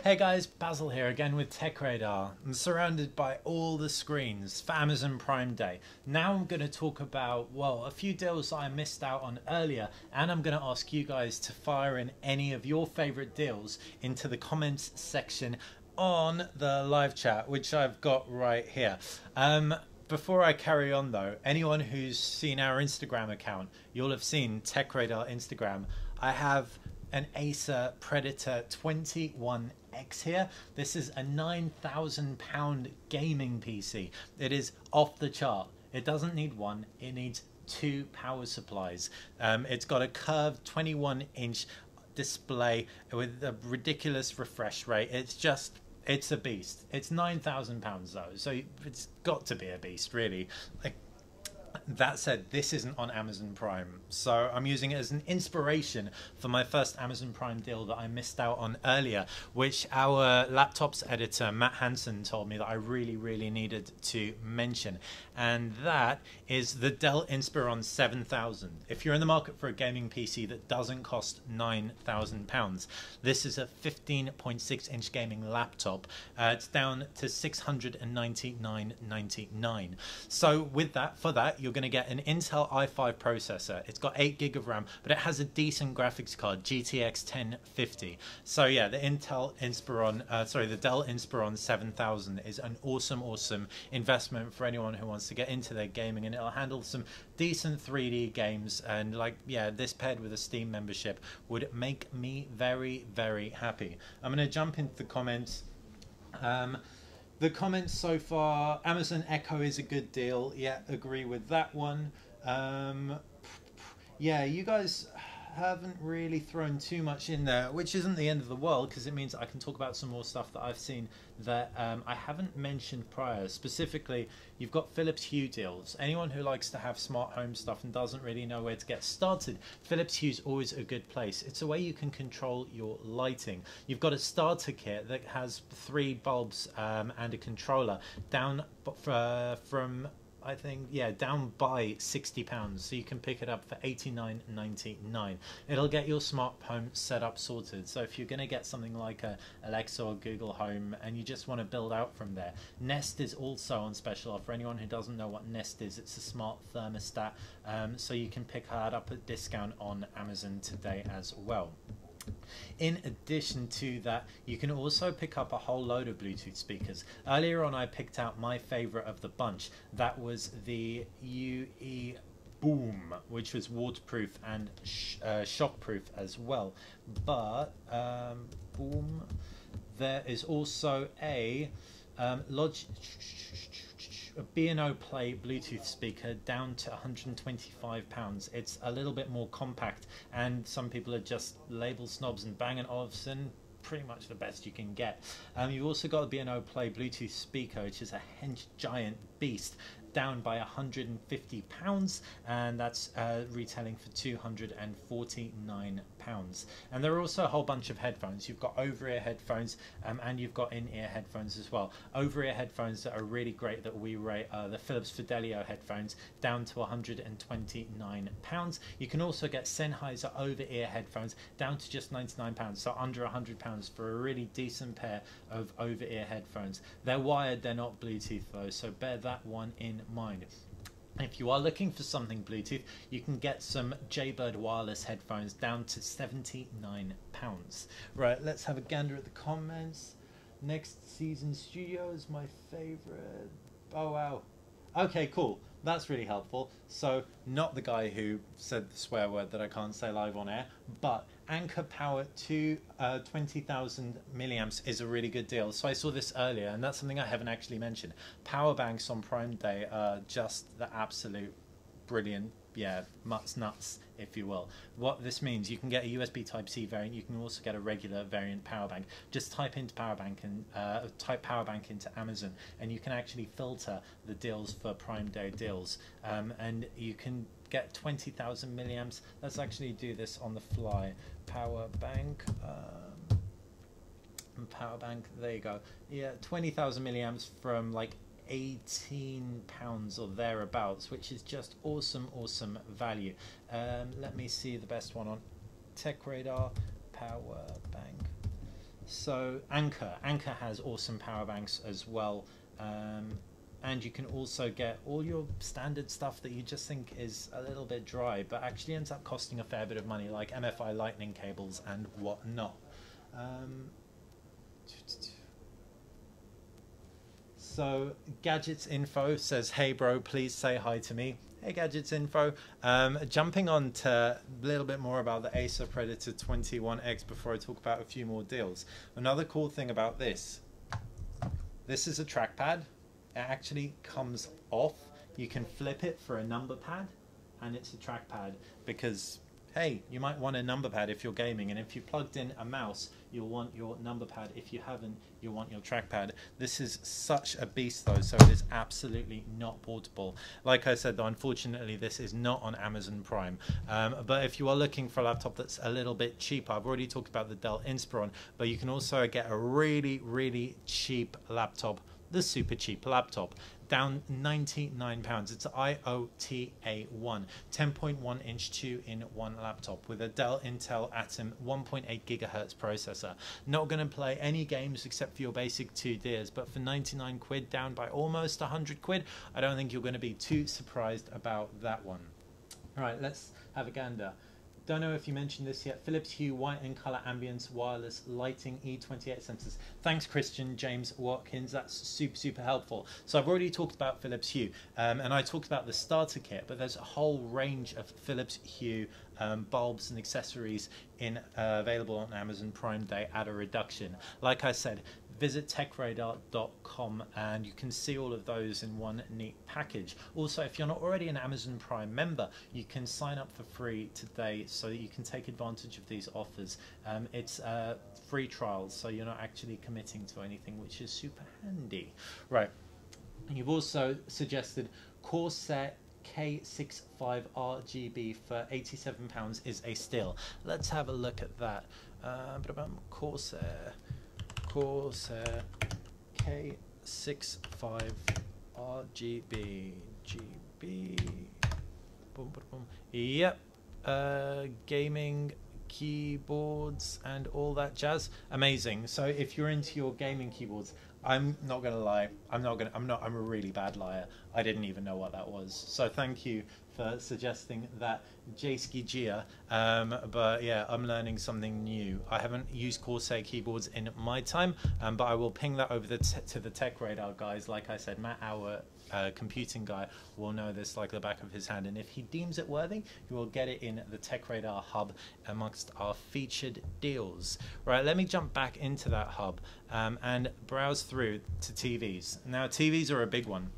Hey guys, Basil here again with TechRadar. I'm surrounded by all the screens for Amazon Prime Day. Now I'm going to talk about, well, a few deals that I missed out on earlier, and I'm going to ask you guys to fire in any of your favorite deals into the comments section on the live chat, which I've got right here. Before I carry on though, anyone who's seen our Instagram account, you'll have seen TechRadar Instagram. I have an Acer Predator 21X here. This is a £9,000 gaming PC. It is off the chart. It doesn't need one, it needs two power supplies. It's got a curved 21-inch display with a ridiculous refresh rate. It's a beast. It's £9,000 though, so it's got to be a beast, really. That said, this isn't on Amazon Prime, so I'm using it as an inspiration for my first Amazon Prime deal that I missed out on earlier, which our laptops editor Matt Hansen told me that I really needed to mention, and that is the Dell Inspiron 7000. If you're in the market for a gaming PC that doesn't cost £9,000, this is a 15.6-inch gaming laptop. It's down to $699.99. So with that, for that, you're going to get an Intel i5 processor. It's got 8 GB of RAM, but it has a decent graphics card, GTX 1050. So yeah, the Dell Inspiron 7000 is an awesome investment for anyone who wants to get into their gaming, and it'll handle some decent 3D games. And this paired with a Steam membership would make me very happy. I'm going to jump into the comments. The comments so far: Amazon Echo is a good deal. Yeah, agree with that one. Yeah, you guys haven't really thrown too much in there, which isn't the end of the world, because it means I can talk about some more stuff that I've seen that I haven't mentioned prior. Specifically, you've got Philips Hue deals. Anyone who likes to have smart home stuff and doesn't really know where to get started, Philips Hue's always a good place. It's a way you can control your lighting. You've got a starter kit that has 3 bulbs and a controller down from, I think, yeah, down by £60, so you can pick it up for $89.99. It'll get your smart home setup sorted. So if you're going to get something like a Alexa or Google Home and you just want to build out from there, Nest is also on special offer. Anyone who doesn't know what Nest is, it's a smart thermostat, so you can pick that up at discount on Amazon today as well. In addition to that, you can also pick up a whole load of Bluetooth speakers. Earlier on, I picked out my favorite of the bunch. That was the UE Boom, which was waterproof and shockproof as well. But Boom, there is also a a B&O Play Bluetooth speaker down to £125. It's a little bit more compact, and some people are just label snobs and Bang & Olufsen, pretty much the best you can get. You've also got a B&O Play Bluetooth speaker, which is a hench giant beast, down by £150, and that's retailing for £249. And there are also a whole bunch of headphones. You've got over-ear headphones, and you've got in-ear headphones as well. Over-ear headphones that are really great that we rate are the Philips Fidelio headphones, down to £129. You can also get Sennheiser over-ear headphones down to just £99, so under £100 for a really decent pair of over-ear headphones. They're wired, they're not Bluetooth though, so bear that one in mind. If you are looking for something Bluetooth, you can get some Jaybird wireless headphones down to £79. Right, let's have a gander at the comments. Next Season Studio is my favorite. Oh wow. Okay, cool. That's really helpful. So, not the guy who said the swear word that I can't say live on air, but Anker Power 20,000 milliamps is a really good deal. So I saw this earlier, and that's something I haven't actually mentioned. Power banks on Prime Day are just the absolute brilliant, yeah, nuts, if you will. What this means, you can get a USB Type-C variant. You can also get a regular variant power bank. Just type power bank into Amazon, and you can actually filter the deals for Prime Day deals, and you can get 20,000 milliamps. Let's actually do this on the fly. Power bank, there you go. Yeah, 20,000 milliamps from like £18 or thereabouts, which is just awesome value. Let me see the best one on TechRadar. Power bank So Anker has awesome power banks as well, and you can also get all your standard stuff that you just think is a little bit dry, but actually ends up costing a fair bit of money, like MFI lightning cables and whatnot. So Gadgets Info says, "Hey bro, please say hi to me." Hey Gadgets Info. Jumping on to a little bit more about the Acer Predator 21X before I talk about a few more deals. Another cool thing about this is a trackpad. It actually comes off. You can flip it for a number pad, and it's a trackpad because, hey, you might want a number pad if you're gaming, and if you plugged in a mouse, you'll want your number pad. If you haven't, you'll want your trackpad. This is such a beast though, so it is absolutely not portable. Like I said though, unfortunately this is not on Amazon Prime, but if you are looking for a laptop that's a little bit cheaper, I've already talked about the Dell Inspiron, but you can also get a really cheap laptop, the super cheap laptop, down £99. It's IOTA1 10.1 inch 2-in-1 laptop with a Dell Intel Atom 1.8 gigahertz processor. Not going to play any games except for your basic 2Ds, but for 99 quid, down by almost 100 quid, I don't think you're going to be too surprised about that one. All right, let's have a gander. Don't know if you mentioned this yet. Philips Hue white and color ambience wireless lighting E28 sensors. Thanks, Christian James Watkins. That's super helpful. So I've already talked about Philips Hue, and I talked about the starter kit, but there's a whole range of Philips Hue bulbs and accessories available on Amazon Prime Day at a reduction. Like I said, visit techradar.com and you can see all of those in one neat package. Also, if you're not already an Amazon Prime member, you can sign up for free today so that you can take advantage of these offers. It's free trials, so you're not actually committing to anything, which is super handy. Right, you've also suggested Corsair K65 RGB for £87 is a steal. Let's have a look at that. Corsair K65 RGB boom. Yep, gaming keyboards and all that jazz. Amazing. So if you're into your gaming keyboards, I'm not gonna lie, I'm a really bad liar. I didn't even know what that was. So thank you for suggesting that, Jayski Gia. But yeah, I'm learning something new. I haven't used Corsair keyboards in my time, but I will ping that over to the TechRadar guys. Like I said, Matt, our computing guy, will know this like the back of his hand, and if he deems it worthy, he will get it in the TechRadar hub amongst our featured deals. Right, let me jump back into that hub and browse through to TVs. Now, TVs are a big one.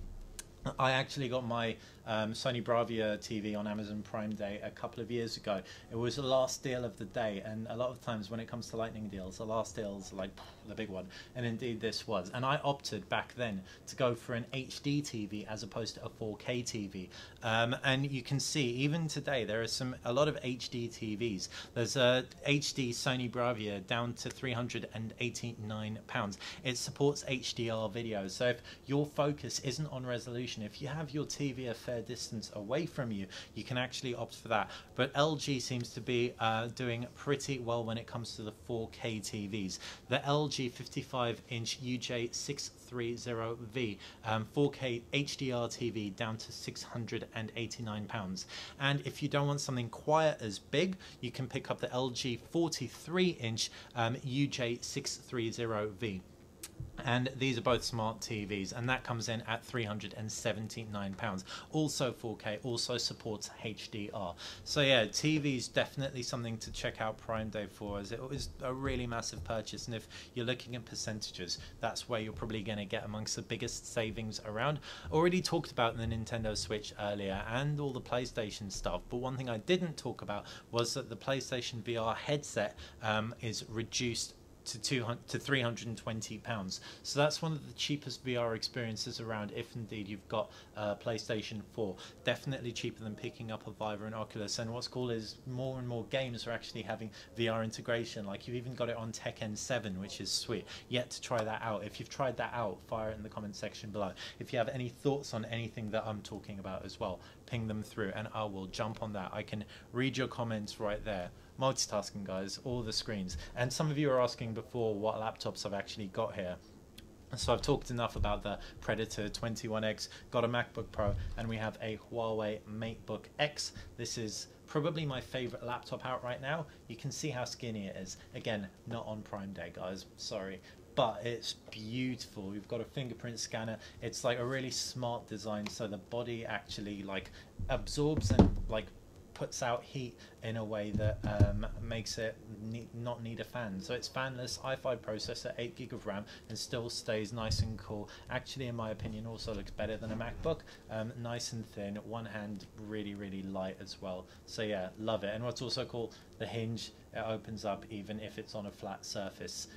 I actually got my Sony Bravia TV on Amazon Prime Day a couple of years ago. It was the last deal of the day, and a lot of times when it comes to lightning deals, the last deals are like the big one, and indeed this was. And I opted back then to go for an HD TV as opposed to a 4K TV. And you can see even today there are a lot of HD TVs. There's a HD Sony Bravia down to £389. It supports HDR video, so if your focus isn't on resolution, if you have your TV a fair distance away from you, you can actually opt for that. But LG seems to be doing pretty well when it comes to the 4K TVs. The LG 55-inch UJ630V 4K HDR TV down to £689. And if you don't want something quite as big, you can pick up the LG 43-inch UJ630V. And these are both smart TVs, and that comes in at £379. Also 4K, also supports HDR. So yeah, TV's definitely something to check out Prime Day for, as it was a really massive purchase. And if you're looking at percentages, that's where you're probably going to get amongst the biggest savings around. Already talked about the Nintendo Switch earlier and all the PlayStation stuff, but one thing I didn't talk about was that the PlayStation VR headset is reduced to £320. So that's one of the cheapest VR experiences around, if indeed you've got PlayStation 4. Definitely cheaper than picking up a Vive and Oculus. And what's cool is more and more games are actually having VR integration. Like, you've even got it on Tekken 7, which is sweet. Yet to try that out. If you've tried that out, fire it in the comment section below. If you have any thoughts on anything that I'm talking about as well, ping them through and I will jump on that. I can read your comments right there. multitasking, guys, all the screens. And some of you are asking before what laptops I've actually got here. So I've talked enough about the Predator 21X, got a MacBook Pro, and we have a Huawei MateBook X. This is probably my favorite laptop out right now. You can see how skinny it is. Again, not on Prime Day, guys, sorry. But it's beautiful. We've got a fingerprint scanner. It's like a really smart design, so the body actually like absorbs and like puts out heat in a way that makes it not need a fan. So it's fanless, i5 processor, 8 gig of RAM, and still stays nice and cool. Actually, in my opinion, also looks better than a MacBook. Nice and thin, one hand, really, really light as well. So yeah, love it. And what's also cool, the hinge, it opens up even if it's on a flat surface.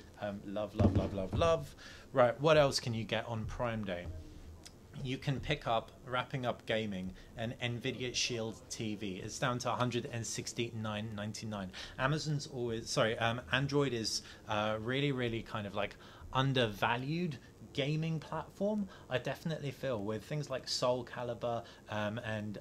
Love, love, love, love, love. Right, what else can you get on Prime Day? You can pick up, wrapping up gaming, an Nvidia Shield TV. It's down to $169.99. Amazon's always, sorry, Android is really, really kind of like undervalued gaming platform. I definitely feel with things like Soul Calibur and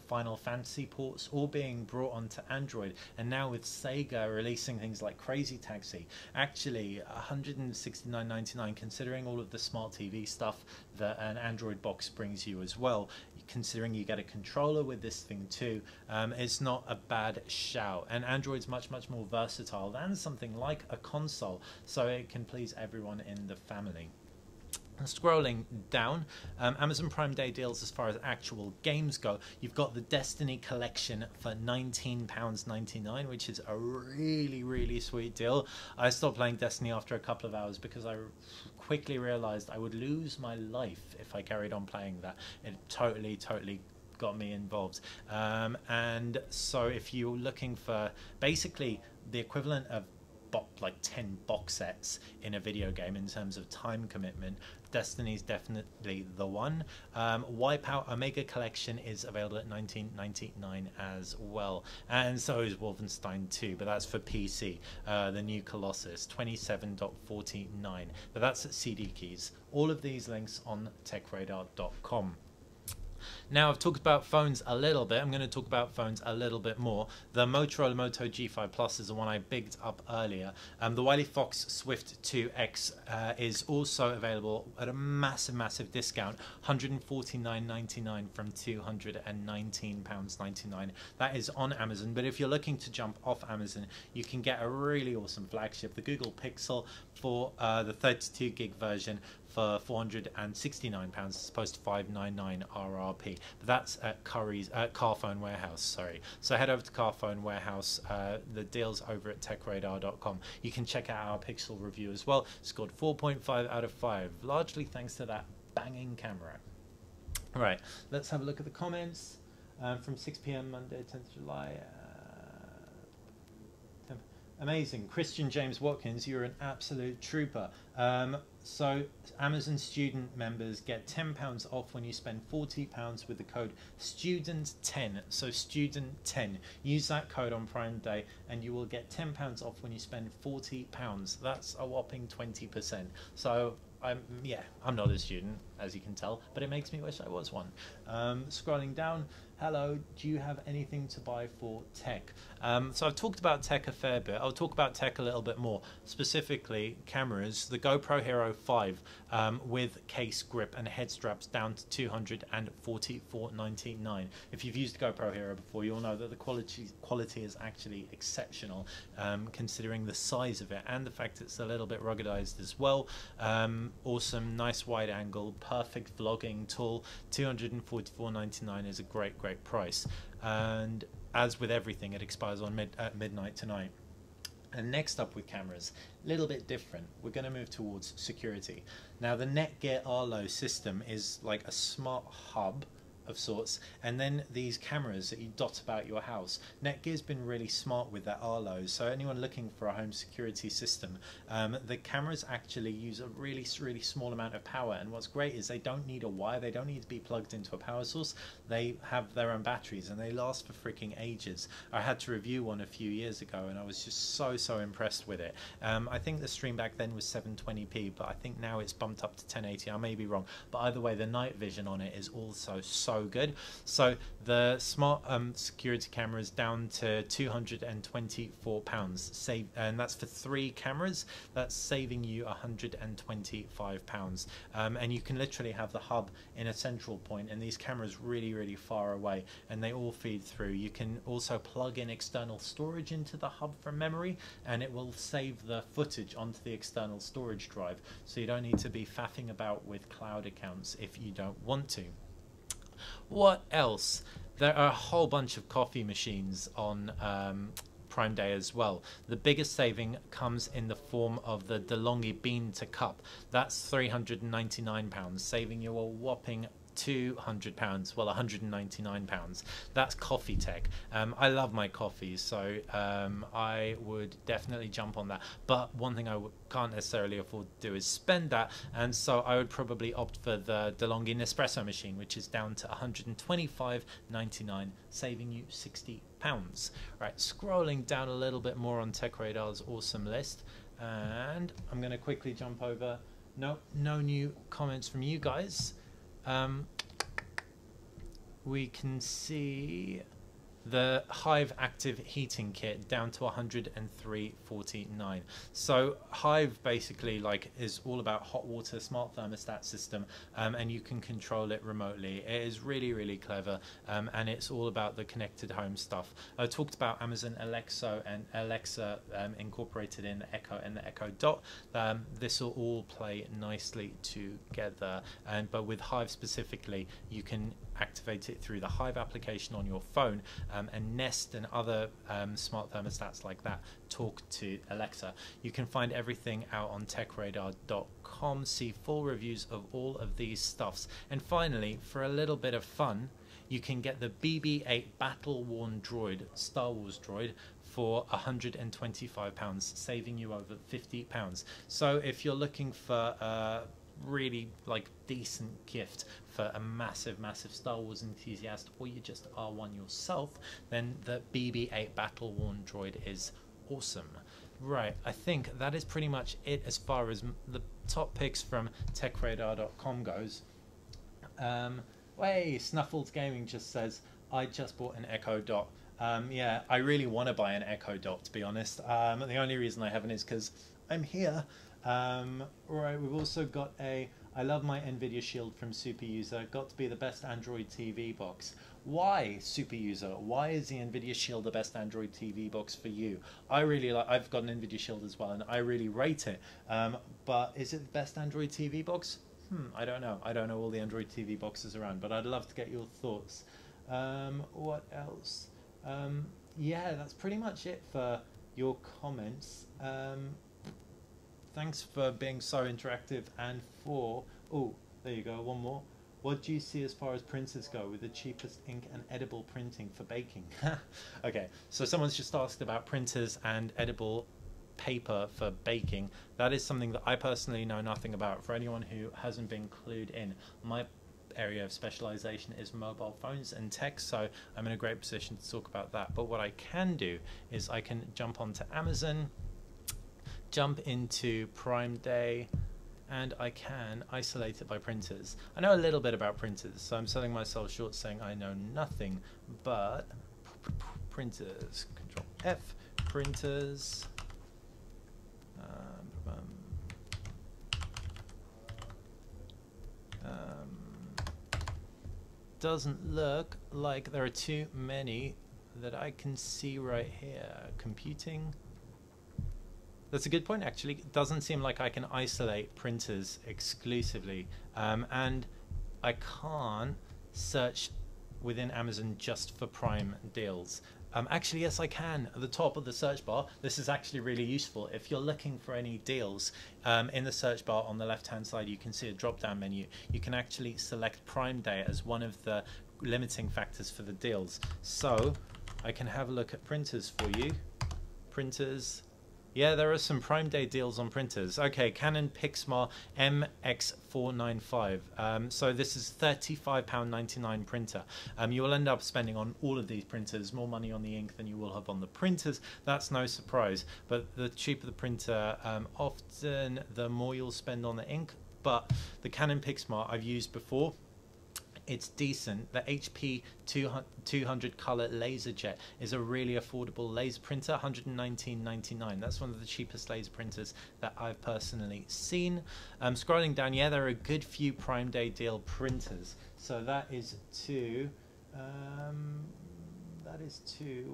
Final Fantasy ports all being brought onto Android, and now with Sega releasing things like Crazy Taxi, actually $169.99, considering all of the smart TV stuff that an Android box brings you as well, considering you get a controller with this thing too, it's not a bad shout. And Android's much more versatile than something like a console, so it can please everyone in the family. Scrolling down, Amazon Prime Day deals as far as actual games go. You've got the Destiny collection for £19.99, which is a really, really sweet deal. I stopped playing Destiny after a couple of hours because I quickly realized I would lose my life if I carried on playing that. It totally got me involved. And so if you're looking for basically the equivalent of like 10 box sets in a video game in terms of time commitment, Destiny's definitely the one. Wipeout Omega Collection is available at $19.99 as well, and so is Wolfenstein 2, but that's for PC. The new Colossus, $27.49, but that's at CD Keys. All of these links on TechRadar.com. Now, I've talked about phones a little bit. I'm going to talk about phones a little bit more. The Motorola Moto G5 Plus is the one I bigged up earlier. The Wiley Fox Swift 2X is also available at a massive discount, $149.99 from £219.99. That is on Amazon, but if you're looking to jump off Amazon, you can get a really awesome flagship, the Google Pixel, for the 32 gig version for £469 as opposed to $599 RRP. But that's at Carphone Warehouse, sorry. So head over to Carphone Warehouse. The deal's over at TechRadar.com. You can check out our Pixel review as well. Scored 4.5 out of 5, largely thanks to that banging camera. Right, let's have a look at the comments from 6 p.m. Monday, 10th July. Amazing. Christian James Watkins, you're an absolute trooper. So Amazon student members get £10 off when you spend £40 with the code STUDENT10. So STUDENT10. Use that code on Prime Day and you will get £10 off when you spend £40. That's a whopping 20%. So I'm not a student, as you can tell, but it makes me wish I was one. Scrolling down, hello, do you have anything to buy for tech? So I've talked about tech a fair bit. I'll talk about tech a little bit more, specifically cameras. The GoPro Hero 5 with case grip and head straps down to $244.99. If you've used the GoPro Hero before, you'll know that the quality is actually exceptional, considering the size of it and the fact it's a little bit ruggedized as well. Awesome, nice wide angle, perfect vlogging tool. $244.99 is a great price, and as with everything, it expires on midnight tonight. And next up with cameras, a little bit different. We're going to move towards security. Now, the Netgear Arlo system is like a smart hub of sorts, and then these cameras that you dot about your house. Netgear's been really smart with their Arlo, so anyone looking for a home security system, the cameras actually use a really small amount of power, and what's great is they don't need a wire, they don't need to be plugged into a power source, they have their own batteries and they last for freaking ages. I had to review one a few years ago and I was just so impressed with it. I think the stream back then was 720p, but I think now it's bumped up to 1080. I may be wrong, but either way, the night vision on it is also so so good. So the smart security camera is down to £224, save, and that's for 3 cameras. That's saving you £125, and you can literally have the hub in a central point, and these cameras really far away, and they all feed through. You can also plug in external storage into the hub from memory, and it will save the footage onto the external storage drive, so you don't need to be faffing about with cloud accounts if you don't want to. What else? There are a whole bunch of coffee machines on Prime Day as well. The biggest saving comes in the form of the DeLonghi bean to cup. That's £399, saving you a whopping £200, well, £199. That's coffee tech. I love my coffee, so I would definitely jump on that. But one thing I can't necessarily afford to do is spend that, and so I would probably opt for the DeLonghi Nespresso machine, which is down to £125.99, saving you £60. Right, scrolling down a little bit more on TechRadar's awesome list, and I'm going to quickly jump over. No new comments from you guys. We can see the Hive active heating kit down to $103.49. So Hive basically is all about hot water smart thermostat system, and you can control it remotely. It is really clever, and it's all about the connected home stuff. I talked about Amazon Alexa and Alexa incorporated in the Echo and the Echo Dot. This will all play nicely together, but with Hive specifically, you can activate it through the Hive application on your phone, and Nest and other smart thermostats like that talk to Alexa. You can find everything out on techradar.com, see full reviews of all of these stuffs, and finally, for a little bit of fun, you can get the BB-8 battle-worn droid, Star Wars droid, for £125, saving you over £50. So if you're looking for really decent gift for a massive Star Wars enthusiast, or you just are one yourself, then the BB-8 battle-worn droid is awesome. Right, I think that is pretty much it as far as the top picks from TechRadar.com goes. Hey, snufflesgaming just says, I just bought an Echo Dot. Yeah, I really want to buy an Echo Dot, to be honest. The only reason I haven't is because I'm here. Right, we've also got I love my Nvidia Shield from Superuser. Got to be the best Android TV box. Why, Superuser? Why is the Nvidia Shield the best Android TV box for you? I've got an Nvidia Shield as well, and I really rate it. But is it the best Android TV box? I don't know. I don't know all the Android TV boxes around, but I'd love to get your thoughts. What else? Yeah, that's pretty much it for your comments. Thanks for being so interactive, and there you go, one more. What do you see as far as printers go with the cheapest ink and edible printing for baking? Okay, so someone's just asked about printers and edible paper for baking. That is something that I personally know nothing about. For anyone who hasn't been clued in, my area of specialization is mobile phones and tech, so I'm in a great position to talk about that. But what I can do is I can jump onto Amazon, jump into Prime Day, and I can isolate it by printers. I know a little bit about printers, so I'm selling myself short saying I know nothing, but printers, Control F, printers, doesn't look like there are too many that I can see right here. Computing. That's a good point, actually. It doesn't seem like I can isolate printers exclusively, and I can't search within Amazon just for Prime deals. Actually, yes, I can. At the top of the search bar, this is actually really useful. If you're looking for any deals, in the search bar on the left-hand side, you can see a drop-down menu. You can actually select Prime Day as one of the limiting factors for the deals. So I can have a look at printers for you. Printers. Yeah, there are some Prime Day deals on printers. Okay, Canon Pixma MX495. So this is £35.99 printer. You will end up spending on all of these printers more money on the ink than you will have on the printers. That's no surprise. But the cheaper the printer, often the more you'll spend on the ink. But the Canon Pixma I've used before. It's decent. The HP 200 color LaserJet is a really affordable laser printer, $119.99. That's one of the cheapest laser printers that I've personally seen. Scrolling down, yeah, there are a good few Prime Day deal printers. So that is two.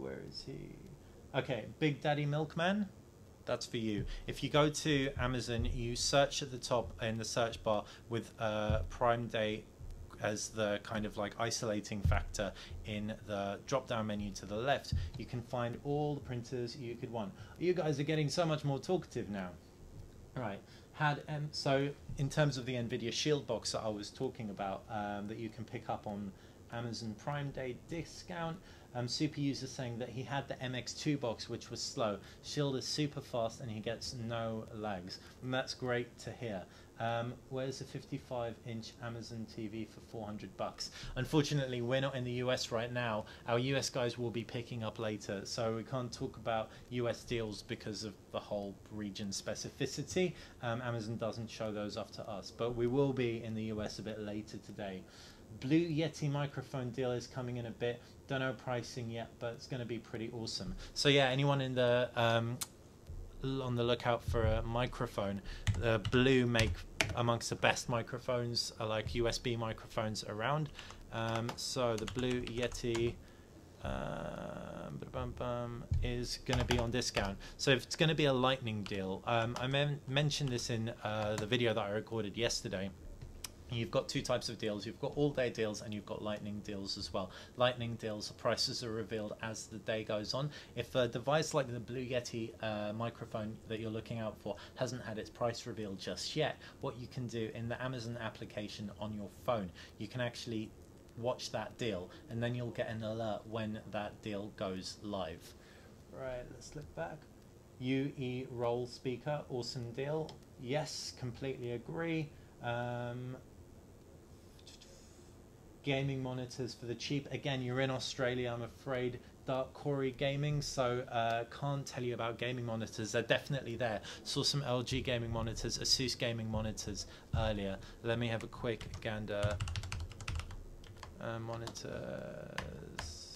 Where is he? Okay, Big Daddy Milkman. That's for you. If you go to Amazon, you search at the top in the search bar with Prime Day as the kind of like isolating factor in the drop down menu to the left. You can find all the printers you could want. You guys are getting so much more talkative now. All right. So in terms of the Nvidia Shield Box that I was talking about, that you can pick up on Amazon Prime Day discount, Super User saying that he had the MX2 box, which was slow. Shield is super fast and he gets no lags, and that's great to hear. Where's the 55-inch Amazon TV for $400? Unfortunately, we're not in the US right now. Our US guys will be picking up later, so we can't talk about US deals because of the whole region specificity. Amazon doesn't show those up to us, but we will be in the US a bit later today. Blue Yeti microphone deal is coming in a bit. Don't know pricing yet, but it's going to be pretty awesome. So yeah, anyone in the on the lookout for a microphone, Blue make amongst the best microphones, like USB microphones around. So the Blue Yeti is going to be on discount. So if it's going to be a lightning deal, I mentioned this in the video that I recorded yesterday. You've got two types of deals. You've got all-day deals and you've got lightning deals as well. Lightning deals, the prices are revealed as the day goes on. If a device like the Blue Yeti microphone that you're looking out for hasn't had its price revealed just yet, what you can do in the Amazon application on your phone, you can actually watch that deal and then you'll get an alert when that deal goes live. Right, let's look back. UE roll speaker, awesome deal. Yes, completely agree. Gaming monitors for the cheap. Again, you're in Australia, I'm afraid. Dark Corey Gaming, so can't tell you about gaming monitors. They're definitely there. Saw some LG gaming monitors, Asus gaming monitors earlier. Let me have a quick gander. Monitors.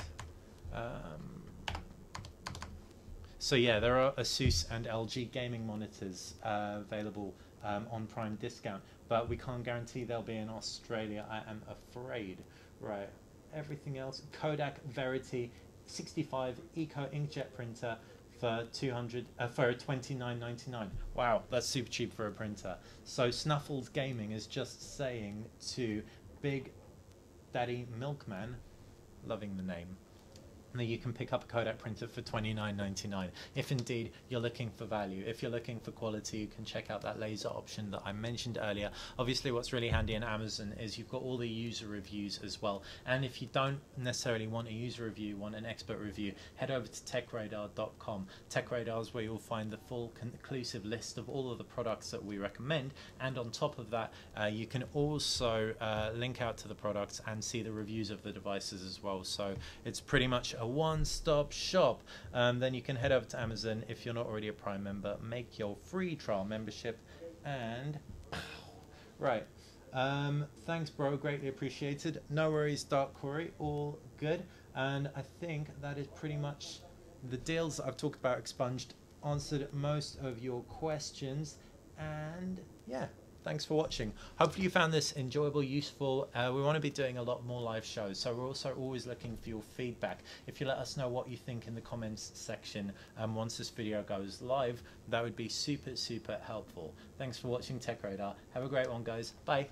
So yeah, there are Asus and LG gaming monitors available on Prime discount, but we can't guarantee they'll be in Australia, I am afraid. Right, everything else. Kodak Verity 65 Eco Inkjet printer for $29.99. Wow, that's super cheap for a printer. So Snuffles Gaming is just saying to Big Daddy Milkman, loving the name, that you can pick up a Kodak printer for $29.99 if indeed you're looking for value. If you're looking for quality, you can check out that laser option that I mentioned earlier. Obviously, what's really handy in Amazon is you've got all the user reviews as well, and if you don't necessarily want a user review, want an expert review, head over to TechRadar.com. TechRadar is where you'll find the full conclusive list of all of the products that we recommend, and on top of that, you can also link out to the products and see the reviews of the devices as well. So it's pretty much a one-stop shop. Then you can head over to Amazon. If you're not already a Prime member, make your free trial membership. And right, thanks bro, greatly appreciated. No worries, Dark Corey, all good. And I think that is pretty much the deals that I've talked about expunged, answered most of your questions, and yeah, thanks for watching. Hopefully you found this enjoyable, useful. We want to be doing a lot more live shows, so we're also always looking for your feedback. If you let us know what you think in the comments section once this video goes live, that would be super helpful. Thanks for watching TechRadar. Have a great one, guys. Bye.